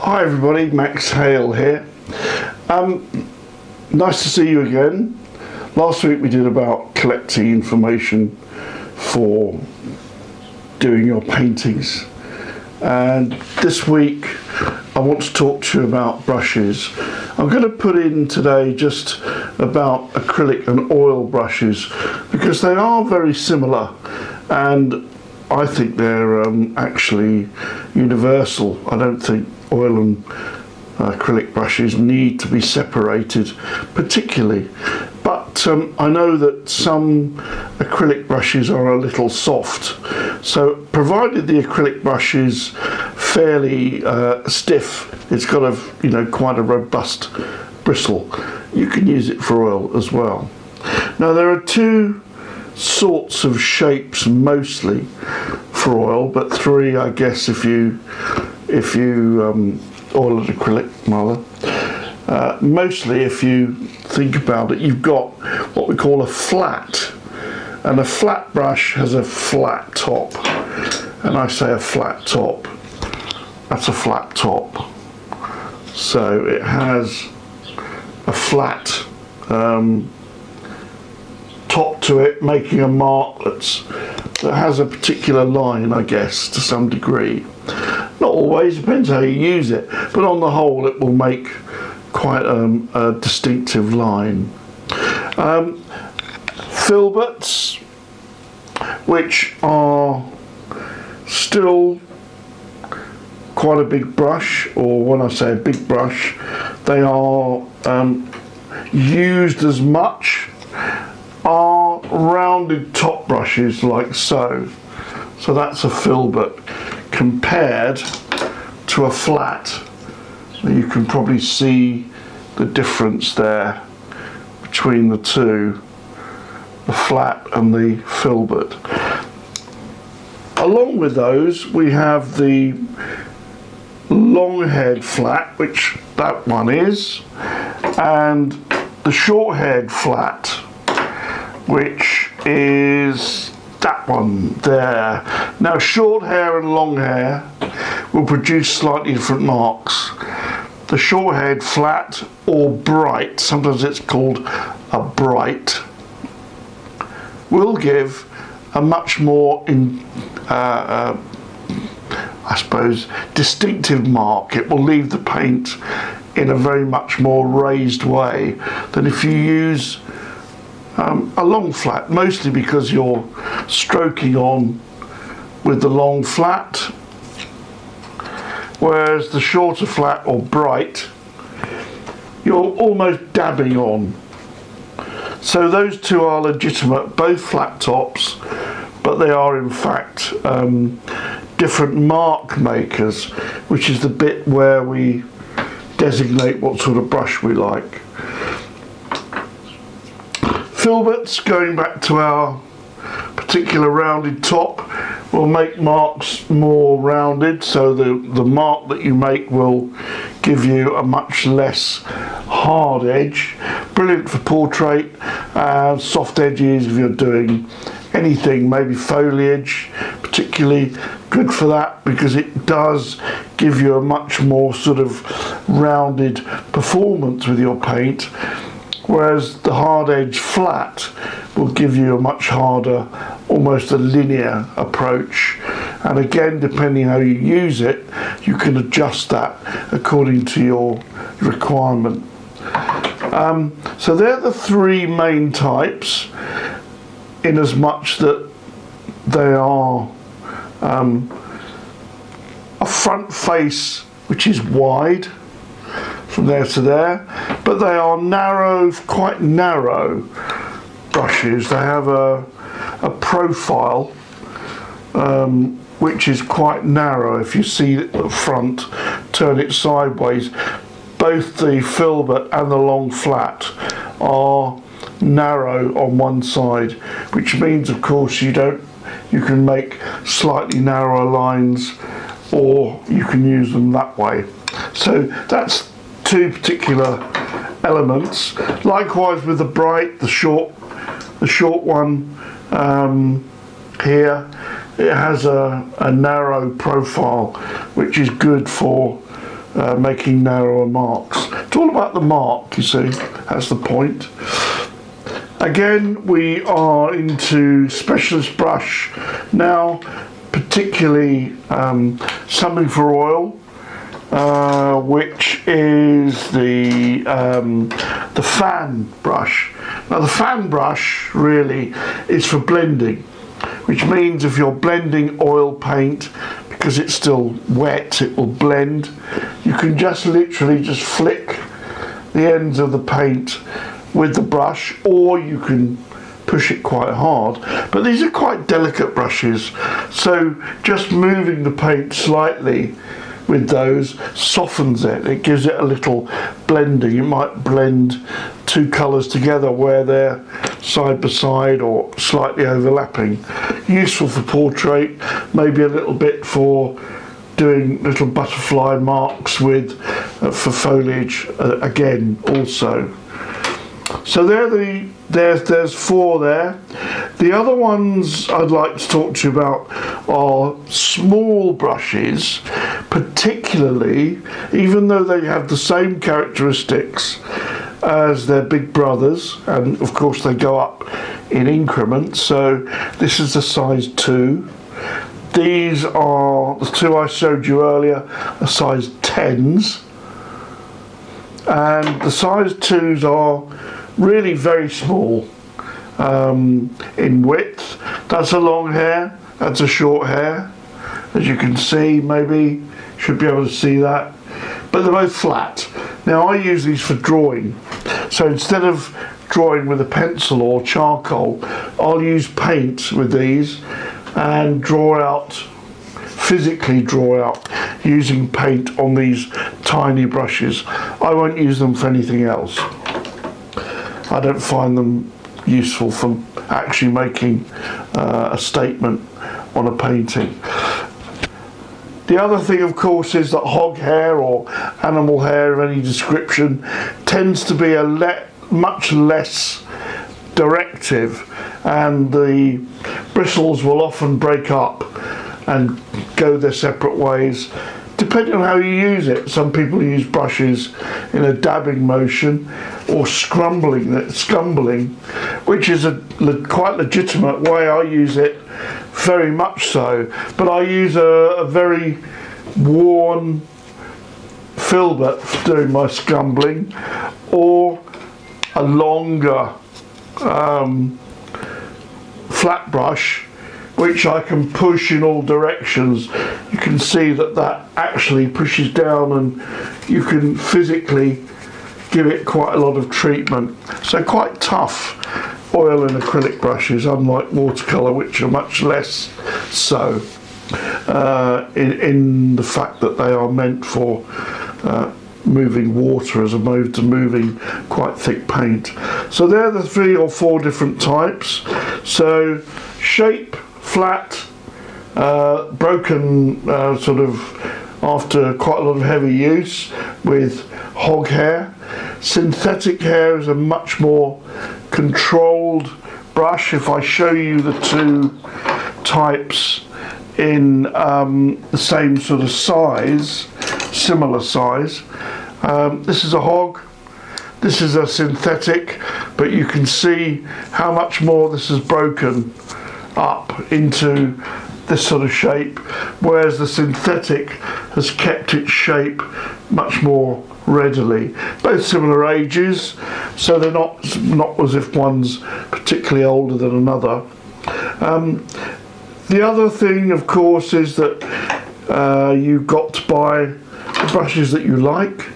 Hi everybody, Max Hale here. Nice to see you again. Last week we did about collecting information for doing your paintings, and this week I want to talk to you about brushes. I'm going to put in today just about acrylic and oil brushes because they are very similar, and I think they're actually universal. I don't think oil and acrylic brushes need to be separated particularly, but I know that some acrylic brushes are a little soft, so provided the acrylic brush is fairly stiff, it's got quite a robust bristle, you can use it for oil as well. Now there are two sorts of shapes mostly for oil, but three I guess if you oil and acrylic rather. Mostly if you think about it, you've got what we call a flat, and a flat brush has a flat top, and I say a flat top, that's a flat top, so it has a flat top to it, making a mark that has a particular line, I guess, to some degree. Not always, depends how you use it, but on the whole it will make quite a distinctive line. Filberts, which are still quite a big brush, or when I say a big brush, they are used as much, are rounded top brushes like so. So that's a filbert compared to a flat. You can probably see the difference there between the two, the flat and the filbert. Along with those we have the long haired flat, which that one is, and the short haired flat, which is that one there. Now short hair and long hair will produce slightly different marks. The short haired flat, or bright, sometimes it's called a bright, will give a much more I suppose distinctive mark. It will leave the paint in a very much more raised way than if you use a long flat, mostly because you're stroking on with the long flat, whereas the shorter flat or bright you're almost dabbing on. So those two are legitimate, both flat tops, but they are in fact different mark makers, which is the bit where we designate what sort of brush we like. Filberts, going back to our particular rounded top, will make marks more rounded, so the mark that you make will give you a much less hard edge. Brilliant for portrait, soft edges if you're doing anything, maybe foliage, particularly good for that because it does give you a much more sort of rounded performance with your paint. Whereas the hard edge flat will give you a much harder, almost a linear approach. And again, depending how you use it, you can adjust that according to your requirement. So they're the three main types, in as much that they are a front face which is wide from there to there, but they are narrow, quite narrow brushes. They have a profile which is quite narrow. If you see it at the front, turn it sideways, both the filbert and the long flat are narrow on one side, which means of course you can make slightly narrower lines, or you can use them that way. So that's two particular elements. Likewise with the bright, the short one here, it has a narrow profile which is good for making narrower marks. It's all about the mark, you see, that's the point. Again, we are into specialist brush now, particularly something for oil, which is the fan brush. Now the fan brush really is for blending, which means if you're blending oil paint, because it's still wet, it will blend. You can just literally just flick the ends of the paint with the brush, or you can push it quite hard. But these are quite delicate brushes, so just moving the paint slightly with those softens it. It gives it a little blending. You might blend two colours together where they're side by side or slightly overlapping. Useful for portrait, maybe a little bit for doing little butterfly marks with for foliage again also. So there's four there. The other ones I'd like to talk to you about are small brushes, particularly, even though they have the same characteristics as their big brothers, and of course they go up in increments. So this is the size 2. These are the two I showed you earlier, are size 10s, and the size 2s are really very small in width. That's a long hair, that's a short hair, as you can see. Maybe should be able to see that, but they're both flat. Now I use these for drawing, so instead of drawing with a pencil or charcoal, I'll use paint with these and physically draw out using paint on these tiny brushes. I won't use them for anything else. I don't find them useful for actually making a statement on a painting. The other thing, of course, is that hog hair or animal hair of any description tends to be much less directive, and the bristles will often break up and go their separate ways, depending on how you use it. Some people use brushes in a dabbing motion or scumbling, which is a quite legitimate way. I use it very much so, but I use a very worn filbert for doing my scumbling, or a longer flat brush, which I can push in all directions. You can see that actually pushes down, and you can physically give it quite a lot of treatment. So quite tough oil and acrylic brushes, unlike watercolour, which are much less so in the fact that they are meant for moving water as opposed to moving quite thick paint. So there are the 3 or 4 different types. So shape, flat, broken sort of after quite a lot of heavy use with hog hair. Synthetic hair is a much more controlled brush. If I show you the 2 types in the same sort of size, similar size, this is a hog, this is a synthetic, but you can see how much more this is broken up into this sort of shape, whereas the synthetic has kept its shape much more readily. Both similar ages, so they're not as if one's particularly older than another. The other thing, of course, is that you've got to buy the brushes that you like.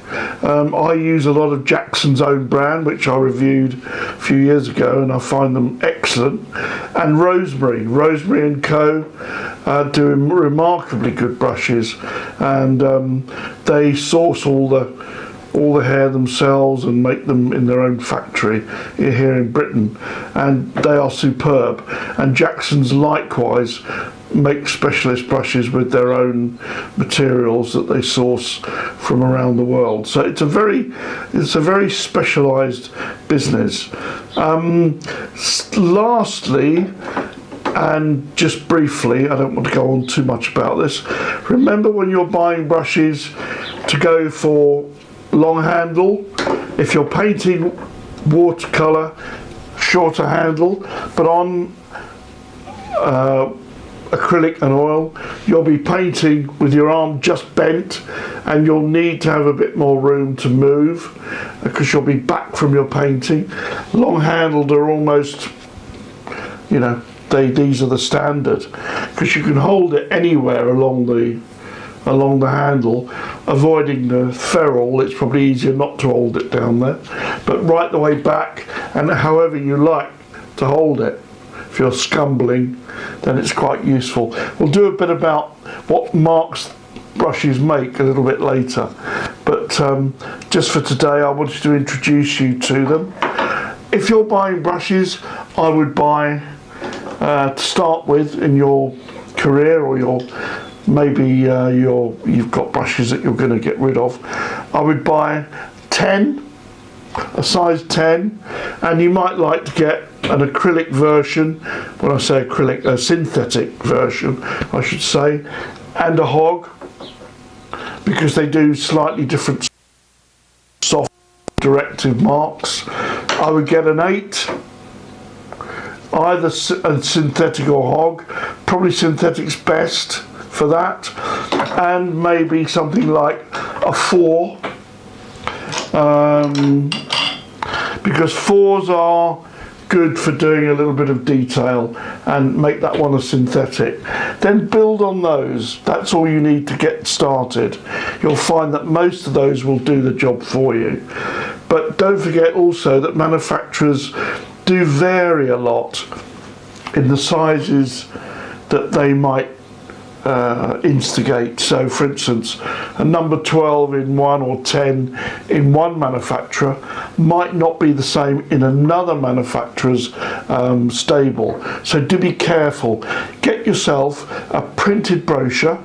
I use a lot of Jackson's own brand, which I reviewed a few years ago, and I find them excellent. And Rosemary and Co. do remarkably good brushes, and they source all the hair themselves and make them in their own factory here in Britain, and they are superb. And Jackson's likewise make specialist brushes with their own materials that they source from around the world. So it's a very specialized business. Lastly, and just briefly, I don't want to go on too much about this, remember when you're buying brushes, to go for long handle. If you're painting watercolour, shorter handle, but on acrylic and oil, you'll be painting with your arm just bent, and you'll need to have a bit more room to move because you'll be back from your painting. Long handled are almost, you know, these are the standard, because you can hold it anywhere along the handle, avoiding the ferrule. It's probably easier not to hold it down there, but right the way back, and however you like to hold it. If you're scumbling, then it's quite useful. We'll do a bit about what marks brushes make a little bit later, but just for today I wanted to introduce you to them. If you're buying brushes, I would buy, to start with in your career, or you've got brushes that you're going to get rid of, I would buy 10, a size 10, and you might like to get an acrylic version. When I say acrylic, a synthetic version I should say, and a hog, because they do slightly different soft directive marks. I would get an 8, either a synthetic or hog. Probably synthetic's best for that, and maybe something like a 4, because 4s are good for doing a little bit of detail, and make that one a synthetic. Then build on those. That's all you need to get started. You'll find that most of those will do the job for you. But don't forget also that manufacturers do vary a lot in the sizes that they might instigate. So for instance, a number 12 in one, or 10 in one manufacturer might not be the same in another manufacturer's stable. So do be careful. Get yourself a printed brochure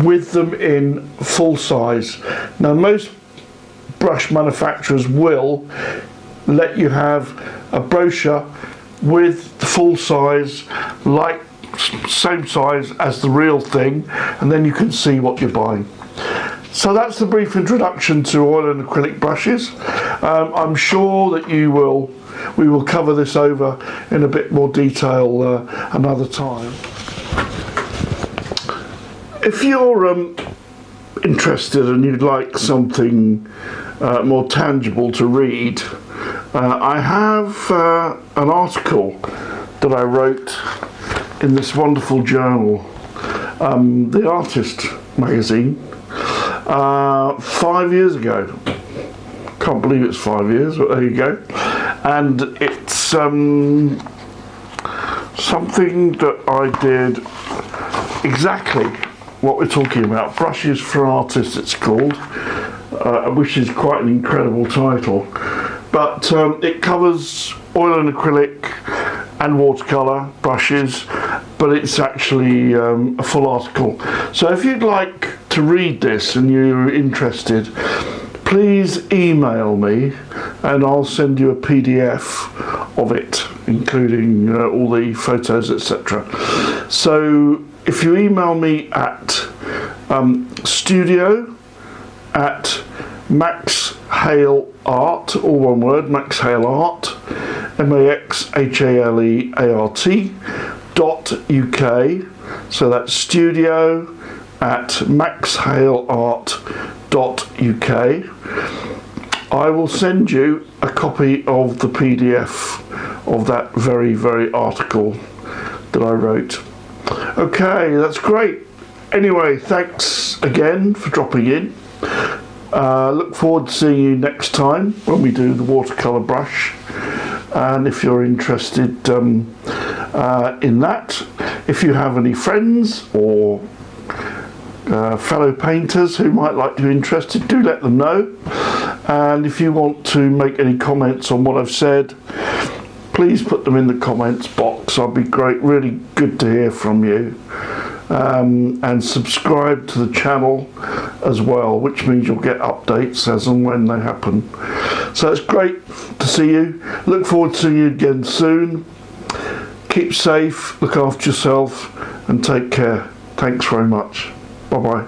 with them in full size. Now most brush manufacturers will let you have a brochure with the full size, like same size as the real thing, and then you can see what you're buying. So that's the brief introduction to oil and acrylic brushes. I'm sure that we will cover this over in a bit more detail another time. If you're interested and you'd like something more tangible to read, I have an article that I wrote in this wonderful journal, The Artist magazine, 5 years ago. Can't believe it's 5 years, but there you go. And it's something that I did exactly what we're talking about. Brushes for Artists, it's called, which is quite an incredible title. But it covers oil and acrylic and watercolour brushes, but it's actually a full article. So if you'd like to read this and you're interested, please email me and I'll send you a PDF of it, including all the photos, etc. So if you email me at studio@Max Hale Art, all one word, Max Hale Art, MAXHALEART.UK. So that's studio@maxhaleart.uk. I will send you a copy of the PDF of that very, very article that I wrote. Okay, that's great. Anyway, thanks again for dropping in. Look forward to seeing you next time when we do the watercolour brush. And if you're interested in that, if you have any friends or fellow painters who might like to be interested, do let them know. And if you want to make any comments on what I've said, please put them in the comments box. I'd be really good to hear from you. And subscribe to the channel as well, which means you'll get updates as and when they happen. So it's great to see you. Look forward to seeing you again soon. Keep safe, look after yourself, and take care. Thanks very much. Bye bye.